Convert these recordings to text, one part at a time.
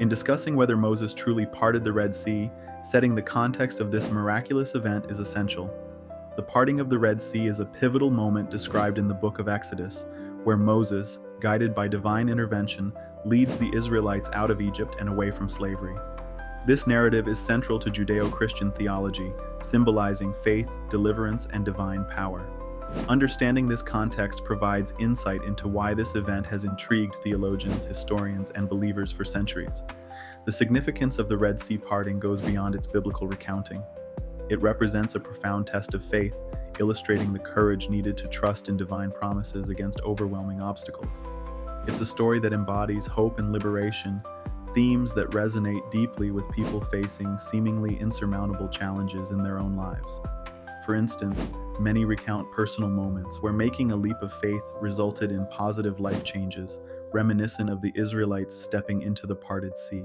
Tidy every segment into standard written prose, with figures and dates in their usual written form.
In discussing whether Moses truly parted the Red Sea, setting the context of this miraculous event is essential. The parting of the Red Sea is a pivotal moment described in the book of Exodus, where Moses, guided by divine intervention, leads the Israelites out of Egypt and away from slavery. This narrative is central to Judeo-Christian theology, symbolizing faith, deliverance, and divine power. Understanding this context provides insight into why this event has intrigued theologians, historians, and believers for centuries. The significance of the Red Sea parting goes beyond its biblical recounting. It represents a profound test of faith, illustrating the courage needed to trust in divine promises against overwhelming obstacles. It's a story that embodies hope and liberation, themes that resonate deeply with people facing seemingly insurmountable challenges in their own lives. For instance, many recount personal moments where making a leap of faith resulted in positive life changes, reminiscent of the Israelites stepping into the parted sea.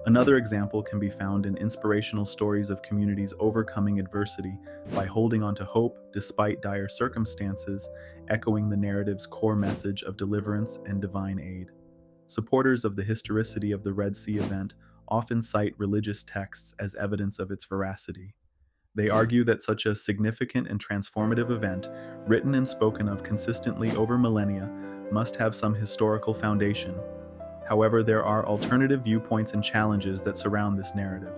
Another example can be found in inspirational stories of communities overcoming adversity by holding on to hope despite dire circumstances, echoing the narrative's core message of deliverance and divine aid. Supporters of the historicity of the Red Sea event often cite religious texts as evidence of its veracity. They argue that such a significant and transformative event, written and spoken of consistently over millennia, must have some historical foundation. However, there are alternative viewpoints and challenges that surround this narrative.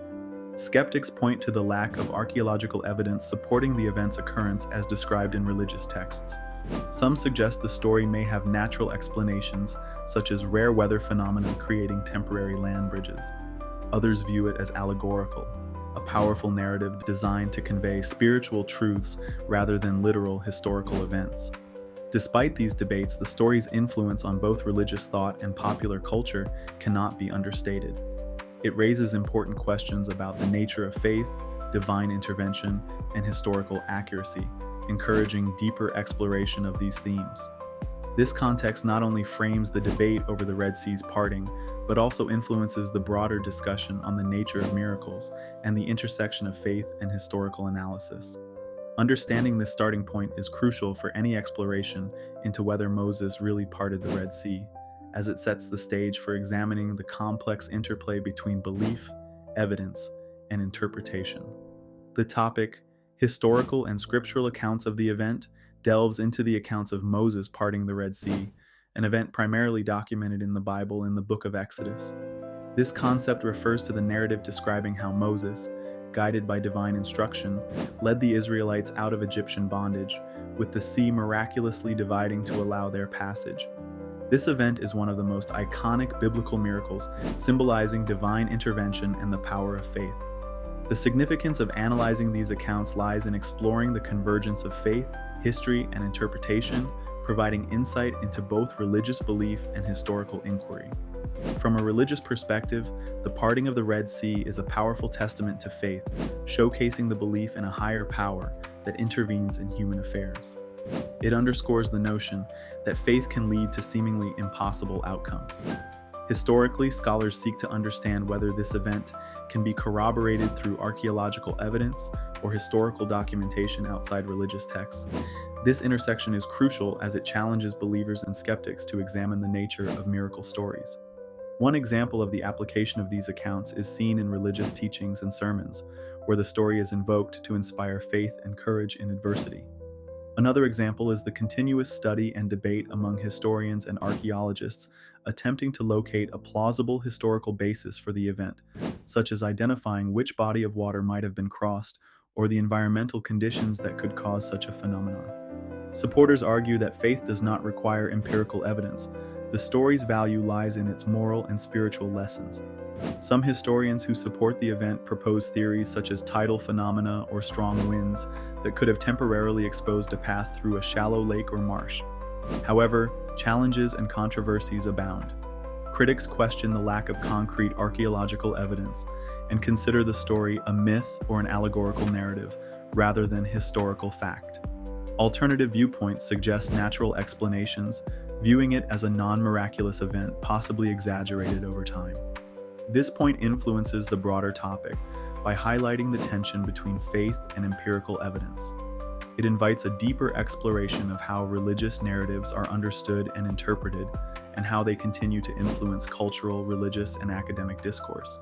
Skeptics point to the lack of archaeological evidence supporting the event's occurrence as described in religious texts. Some suggest the story may have natural explanations, such as rare weather phenomena creating temporary land bridges. Others view it as allegorical, a powerful narrative designed to convey spiritual truths rather than literal historical events. Despite these debates, the story's influence on both religious thought and popular culture cannot be understated. It raises important questions about the nature of faith, divine intervention, and historical accuracy, encouraging deeper exploration of these themes. This context not only frames the debate over the Red Sea's parting, but also influences the broader discussion on the nature of miracles and the intersection of faith and historical analysis. Understanding this starting point is crucial for any exploration into whether Moses really parted the Red Sea, as it sets the stage for examining the complex interplay between belief, evidence, and interpretation. The topic, historical and scriptural accounts of the event, delves into the accounts of Moses parting the Red Sea, an event primarily documented in the Bible in the book of Exodus. This concept refers to the narrative describing how Moses, guided by divine instruction, led the Israelites out of Egyptian bondage, with the sea miraculously dividing to allow their passage. This event is one of the most iconic biblical miracles, symbolizing divine intervention and the power of faith. The significance of analyzing these accounts lies in exploring the convergence of faith, history, and interpretation, providing insight into both religious belief and historical inquiry. From a religious perspective, the parting of the Red Sea is a powerful testament to faith, showcasing the belief in a higher power that intervenes in human affairs. It underscores the notion that faith can lead to seemingly impossible outcomes. Historically, scholars seek to understand whether this event can be corroborated through archaeological evidence or historical documentation outside religious texts. This intersection is crucial as it challenges believers and skeptics to examine the nature of miracle stories. One example of the application of these accounts is seen in religious teachings and sermons, where the story is invoked to inspire faith and courage in adversity. Another example is the continuous study and debate among historians and archaeologists attempting to locate a plausible historical basis for the event, such as identifying which body of water might have been crossed or the environmental conditions that could cause such a phenomenon. Supporters argue that faith does not require empirical evidence. The story's value lies in its moral and spiritual lessons. Some historians who support the event propose theories such as tidal phenomena or strong winds that could have temporarily exposed a path through a shallow lake or marsh. However, challenges and controversies abound. Critics question the lack of concrete archaeological evidence and consider the story a myth or an allegorical narrative rather than historical fact. Alternative viewpoints suggest natural explanations, viewing it as a non-miraculous event possibly exaggerated over time. This point influences the broader topic by highlighting the tension between faith and empirical evidence. It invites a deeper exploration of how religious narratives are understood and interpreted, and how they continue to influence cultural, religious, and academic discourse.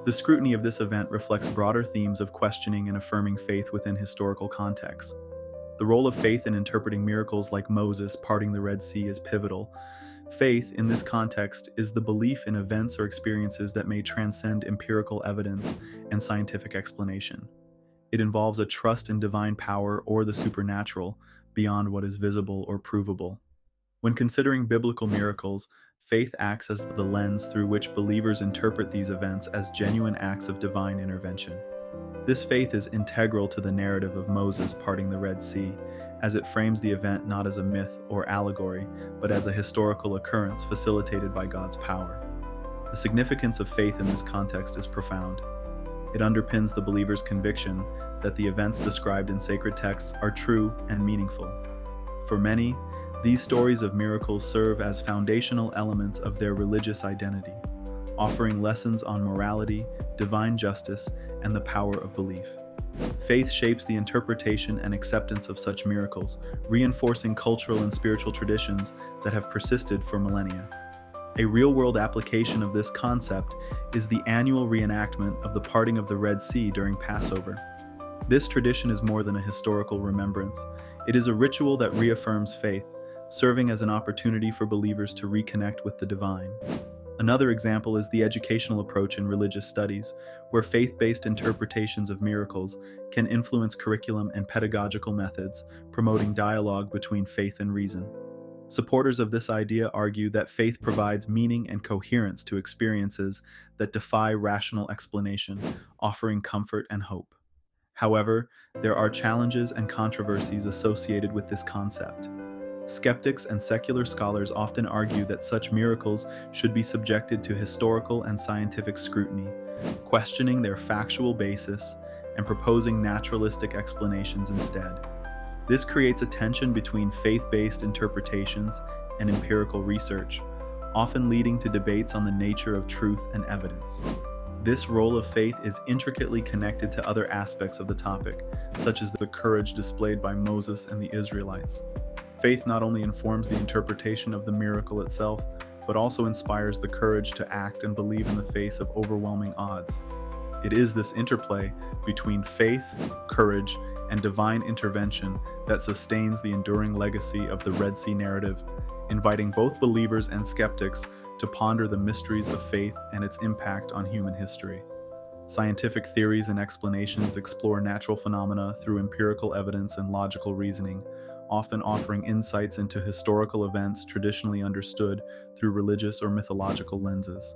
The scrutiny of this event reflects broader themes of questioning and affirming faith within historical contexts. The role of faith in interpreting miracles like Moses parting the Red Sea is pivotal. Faith, in this context, is the belief in events or experiences that may transcend empirical evidence and scientific explanation. It involves a trust in divine power or the supernatural, beyond what is visible or provable. When considering biblical miracles, faith acts as the lens through which believers interpret these events as genuine acts of divine intervention. This faith is integral to the narrative of Moses parting the Red Sea, as it frames the event not as a myth or allegory, but as a historical occurrence facilitated by God's power. The significance of faith in this context is profound. It underpins the believer's conviction that the events described in sacred texts are true and meaningful. For many, these stories of miracles serve as foundational elements of their religious identity, offering lessons on morality, divine justice, and the power of belief. Faith shapes the interpretation and acceptance of such miracles, reinforcing cultural and spiritual traditions that have persisted for millennia. A real-world application of this concept is the annual reenactment of the parting of the Red Sea during Passover. This tradition is more than a historical remembrance. It is a ritual that reaffirms faith, serving as an opportunity for believers to reconnect with the divine. Another example is the educational approach in religious studies, where faith-based interpretations of miracles can influence curriculum and pedagogical methods, promoting dialogue between faith and reason. Supporters of this idea argue that faith provides meaning and coherence to experiences that defy rational explanation, offering comfort and hope. However, there are challenges and controversies associated with this concept. Skeptics and secular scholars often argue that such miracles should be subjected to historical and scientific scrutiny, questioning their factual basis and proposing naturalistic explanations instead. This creates a tension between faith-based interpretations and empirical research, often leading to debates on the nature of truth and evidence. This role of faith is intricately connected to other aspects of the topic, such as the courage displayed by Moses and the Israelites. Faith not only informs the interpretation of the miracle itself, but also inspires the courage to act and believe in the face of overwhelming odds. It is this interplay between faith, courage, and divine intervention that sustains the enduring legacy of the Red Sea narrative, inviting both believers and skeptics to ponder the mysteries of faith and its impact on human history. Scientific theories and explanations explore natural phenomena through empirical evidence and logical reasoning, often offering insights into historical events traditionally understood through religious or mythological lenses.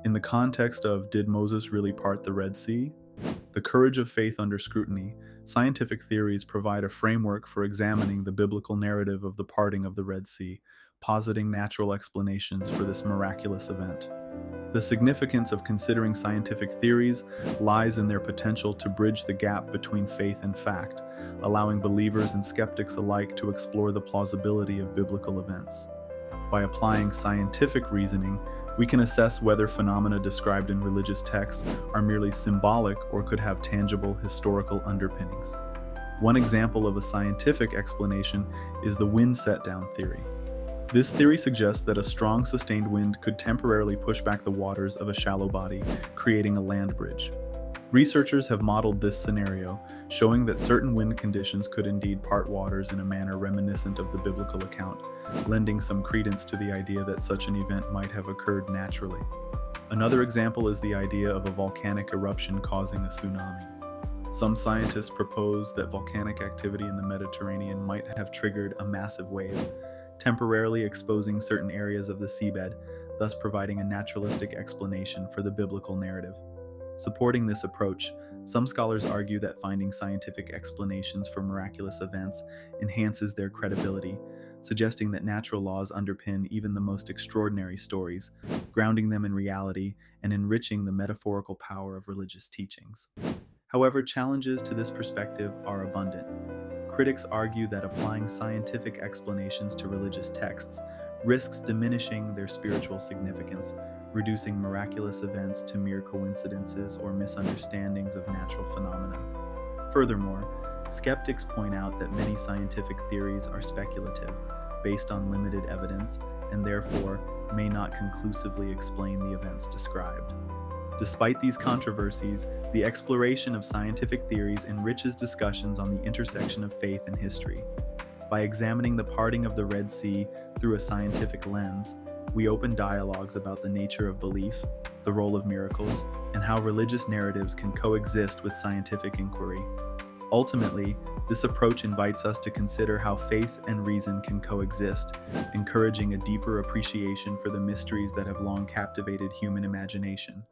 In the context of "Did Moses really part the Red Sea?" The courage of faith under scrutiny, scientific theories provide a framework for examining the biblical narrative of the parting of the Red Sea, positing natural explanations for this miraculous event. The significance of considering scientific theories lies in their potential to bridge the gap between faith and fact, allowing believers and skeptics alike to explore the plausibility of biblical events. By applying scientific reasoning, we can assess whether phenomena described in religious texts are merely symbolic or could have tangible historical underpinnings. One example of a scientific explanation is the wind setdown theory. This theory suggests that a strong sustained wind could temporarily push back the waters of a shallow body, creating a land bridge. Researchers have modeled this scenario, showing that certain wind conditions could indeed part waters in a manner reminiscent of the biblical account, lending some credence to the idea that such an event might have occurred naturally. Another example is the idea of a volcanic eruption causing a tsunami. Some scientists propose that volcanic activity in the Mediterranean might have triggered a massive wave, temporarily exposing certain areas of the seabed, thus providing a naturalistic explanation for the biblical narrative. Supporting this approach, some scholars argue that finding scientific explanations for miraculous events enhances their credibility, suggesting that natural laws underpin even the most extraordinary stories, grounding them in reality and enriching the metaphorical power of religious teachings. However, challenges to this perspective are abundant. Critics argue that applying scientific explanations to religious texts risks diminishing their spiritual significance, reducing miraculous events to mere coincidences or misunderstandings of natural phenomena. Furthermore, skeptics point out that many scientific theories are speculative, based on limited evidence, and therefore may not conclusively explain the events described. Despite these controversies, the exploration of scientific theories enriches discussions on the intersection of faith and history. By examining the parting of the Red Sea through a scientific lens, we open dialogues about the nature of belief, the role of miracles, and how religious narratives can coexist with scientific inquiry. Ultimately, this approach invites us to consider how faith and reason can coexist, encouraging a deeper appreciation for the mysteries that have long captivated human imagination.